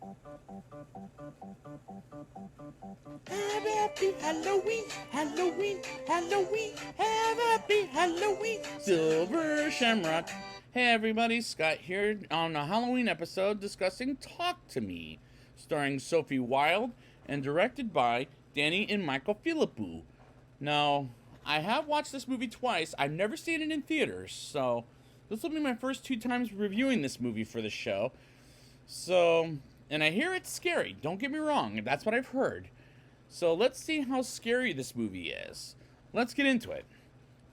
Have a happy Halloween, Halloween, Halloween. Have a happy Halloween. Silver Shamrock. Hey everybody, Scott here on a Halloween episode discussing Talk to Me, starring Sophie Wilde and directed by Danny and Michael Philippou. Now, I have watched this movie twice. I've never seen it in theaters, so this will be my first two times reviewing this movie for the show. So, and I hear it's scary. Don't get me wrong, that's what I've heard. So let's see how scary this movie is. Let's get into it.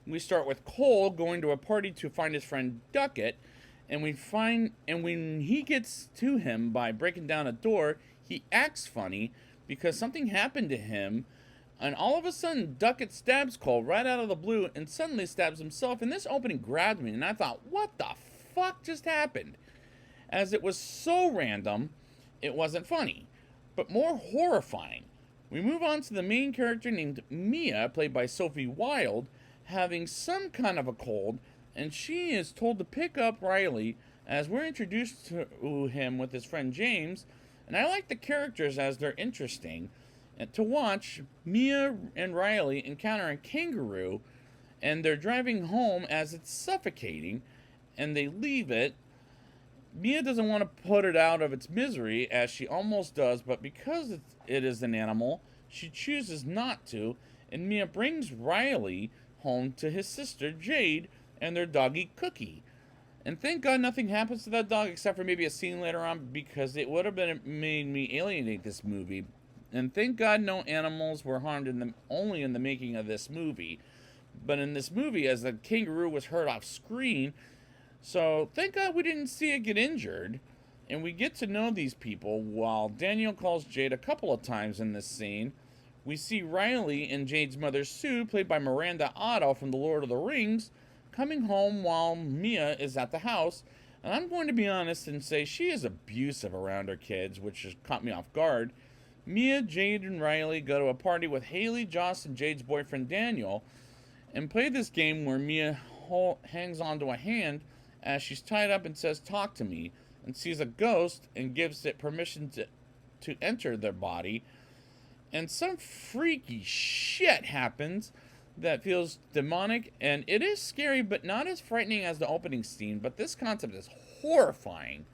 We start with Cole going to a party to find his friend Duckett, and when he gets to him by breaking down a door, he acts funny because something happened to him, and all of a sudden Duckett stabs Cole right out of the blue and suddenly stabs himself, and this opening grabbed me and I thought, what the fuck just happened? As it was so random, it wasn't funny, but more horrifying. We move on to the main character named Mia, played by Sophie Wilde, having some kind of a cold, and she is told to pick up Riley as we're introduced to him with his friend James. And I like the characters as they're interesting. And to watch, Mia and Riley encounter a kangaroo, and they're driving home as it's suffocating, and they leave it. Mia doesn't want to put it out of its misery, as she almost does, but because it is an animal, she chooses not to, and Mia brings Riley home to his sister Jade and their doggy Cookie. And thank God nothing happens to that dog except for maybe a scene later on, because it would have made me alienate this movie. And thank God no animals were harmed only in the making of this movie. But in this movie, as the kangaroo was hurt off screen, so thank God we didn't see it get injured. And we get to know these people while Daniel calls Jade a couple of times in this scene. We see Riley and Jade's mother Sue, played by Miranda Otto from The Lord of the Rings, coming home while Mia is at the house. And I'm going to be honest and say she is abusive around her kids, which has caught me off guard. Mia, Jade, and Riley go to a party with Haley, Joss, and Jade's boyfriend Daniel, and play this game where Mia hangs onto a hand as she's tied up and says, "Talk to me," and sees a ghost and gives it permission to enter their body. And some freaky shit happens that feels demonic, and it is scary, but not as frightening as the opening scene. But this concept is horrifying.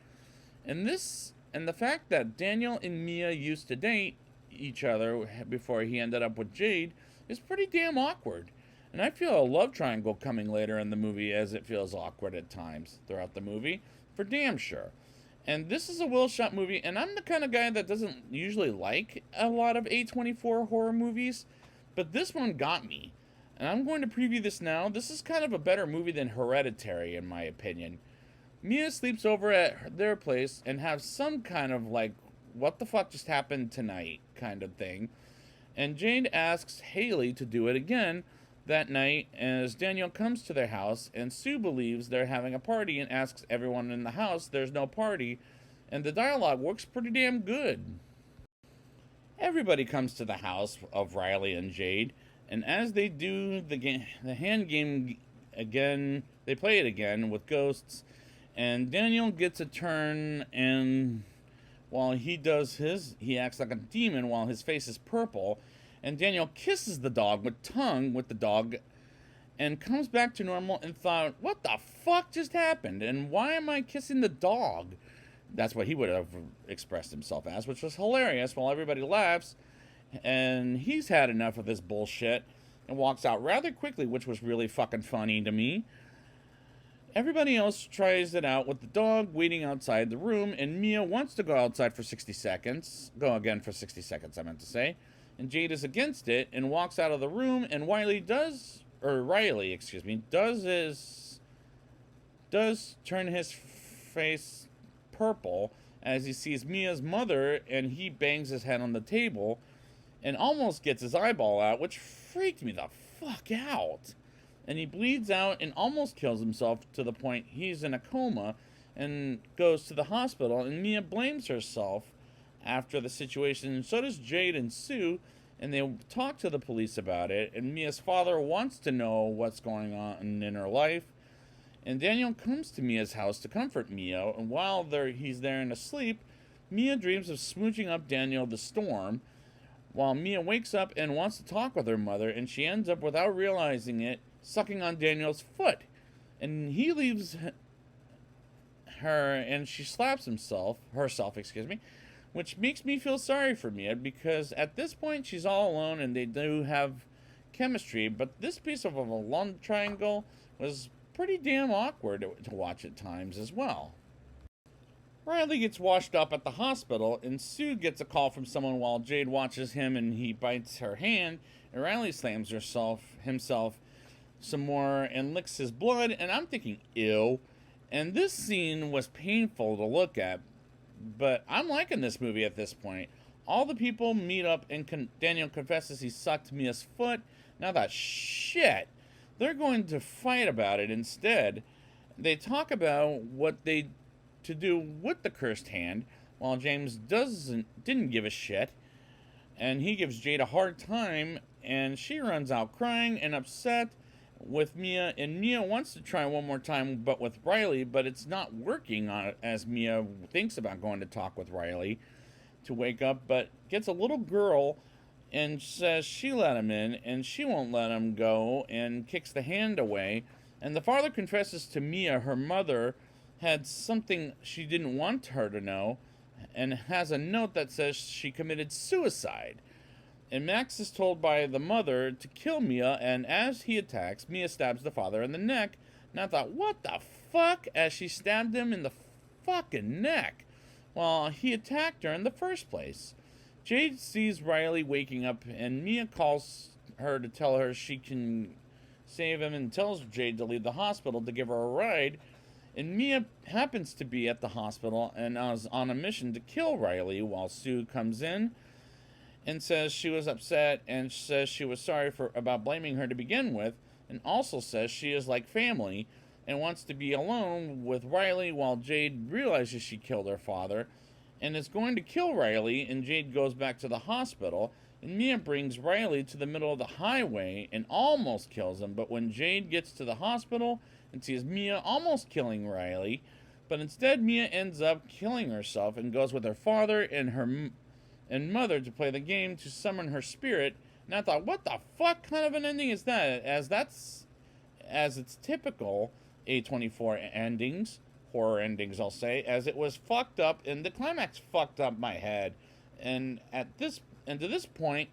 And the fact that Daniel and Mia used to date each other before he ended up with Jade is pretty damn awkward. And I feel a love triangle coming later in the movie, as it feels awkward at times throughout the movie, for damn sure. And this is a well-shot movie, and I'm the kind of guy that doesn't usually like a lot of A24 horror movies, but this one got me. And I'm going to preview this now. This is kind of a better movie than Hereditary, in my opinion. Mia sleeps over at their place and has some kind of like, what the fuck just happened tonight kind of thing. And Jade asks Haley to do it again that night as Daniel comes to their house, and Sue believes they're having a party and asks everyone in the house there's no party, and the dialogue works pretty damn good. Everybody comes to the house of Riley and Jade, and as they do the hand game again, they play it again with ghosts, and Daniel gets a turn, and while he does he acts like a demon while his face is purple, and Daniel kisses the dog with the dog, and comes back to normal, and thought, what the fuck just happened? And why am I kissing the dog? That's what he would have expressed himself as, which was hilarious, while everybody laughs. And he's had enough of this bullshit and walks out rather quickly, which was really fucking funny to me. Everybody else tries it out with the dog waiting outside the room, and Mia wants to go outside for 60 seconds. Go again for 60 seconds, I meant to say. And Jade is against it and walks out of the room, and Riley does turn his face purple as he sees Mia's mother, and he bangs his head on the table and almost gets his eyeball out, which freaked me the fuck out. And he bleeds out and almost kills himself to the point he's in a coma and goes to the hospital, and Mia blames herself after the situation, and so does Jade and Sue, and they talk to the police about it, and Mia's father wants to know what's going on in her life, and Daniel comes to Mia's house to comfort Mia, and while he's there and asleep, Mia dreams of smooching up Daniel the Storm, while Mia wakes up and wants to talk with her mother, and she ends up, without realizing it, sucking on Daniel's foot. And he leaves her, and she slaps herself, which makes me feel sorry for Mia, because at this point she's all alone and they do have chemistry, but this piece of a love triangle was pretty damn awkward to watch at times as well. Riley gets washed up at the hospital, and Sue gets a call from someone while Jade watches him, and he bites her hand, and Riley slams himself some more and licks his blood, and I'm thinking, ew. And this scene was painful to look at, but I'm liking this movie at this point. All the people meet up, and Daniel confesses he sucked Mia's foot. Now that shit, they're going to fight about it instead. They talk about what they to do with the cursed hand, while James didn't give a shit, and he gives Jade a hard time, and she runs out crying and upset with Mia, and Mia wants to try one more time but with Riley, but it's not working as Mia thinks about going to talk with Riley to wake up, but gets a little girl and says she let him in, and she won't let him go, and kicks the hand away. And the father confesses to Mia her mother had something she didn't want her to know, and has a note that says she committed suicide. And Max is told by the mother to kill Mia, and as he attacks, Mia stabs the father in the neck. And I thought, what the fuck? As she stabbed him in the fucking neck while he attacked her in the first place. Jade sees Riley waking up, and Mia calls her to tell her she can save him, and tells Jade to leave the hospital to give her a ride. And Mia happens to be at the hospital and is on a mission to kill Riley, while Sue comes in and says she was upset, and says she was sorry about blaming her to begin with, and also says she is like family and wants to be alone with Riley, while Jade realizes she killed her father and is going to kill Riley. And Jade goes back to the hospital, and Mia brings Riley to the middle of the highway and almost kills him. But when Jade gets to the hospital and sees Mia almost killing Riley, but instead Mia ends up killing herself and goes with her father and mother to play the game to summon her spirit. And I thought, what the fuck kind of an ending is that? As it's typical A24 endings, horror endings I'll say, as it was fucked up, and the climax fucked up my head. And to this point,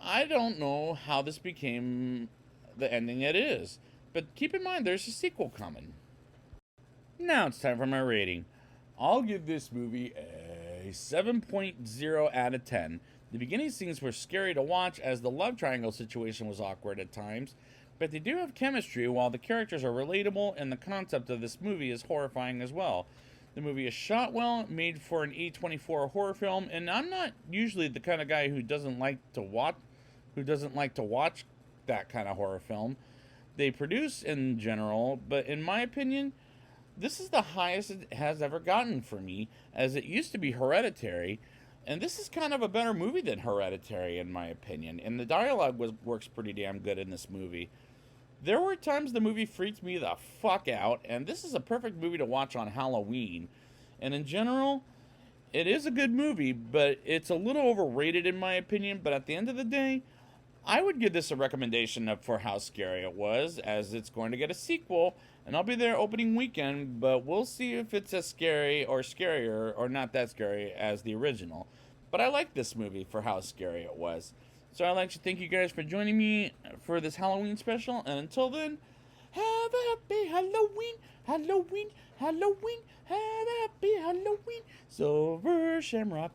I don't know how this became the ending it is. But keep in mind, there's a sequel coming. Now it's time for my rating. I'll give this movie a 7.0 out of 10. The beginning scenes were scary to watch, as the love triangle situation was awkward at times, but they do have chemistry, while the characters are relatable, and the concept of this movie is horrifying as well. The movie is shot well, made for an A24 horror film, and I'm not usually the kind of guy who doesn't like to watch that kind of horror film they produce in general, but in my opinion, this is the highest it has ever gotten for me, as it used to be Hereditary, and this is kind of a better movie than Hereditary in my opinion, and the dialogue works pretty damn good in this movie. There were times the movie freaked me the fuck out, and this is a perfect movie to watch on Halloween. And in general, it is a good movie, but it's a little overrated in my opinion, but at the end of the day, I would give this a recommendation for how scary it was, as it's going to get a sequel, and I'll be there opening weekend, but we'll see if it's as scary or scarier or not that scary as the original. But I like this movie for how scary it was. So I'd like to thank you guys for joining me for this Halloween special, and until then, have a happy Halloween, Halloween, Halloween, have a happy Halloween, Silver Shamrock.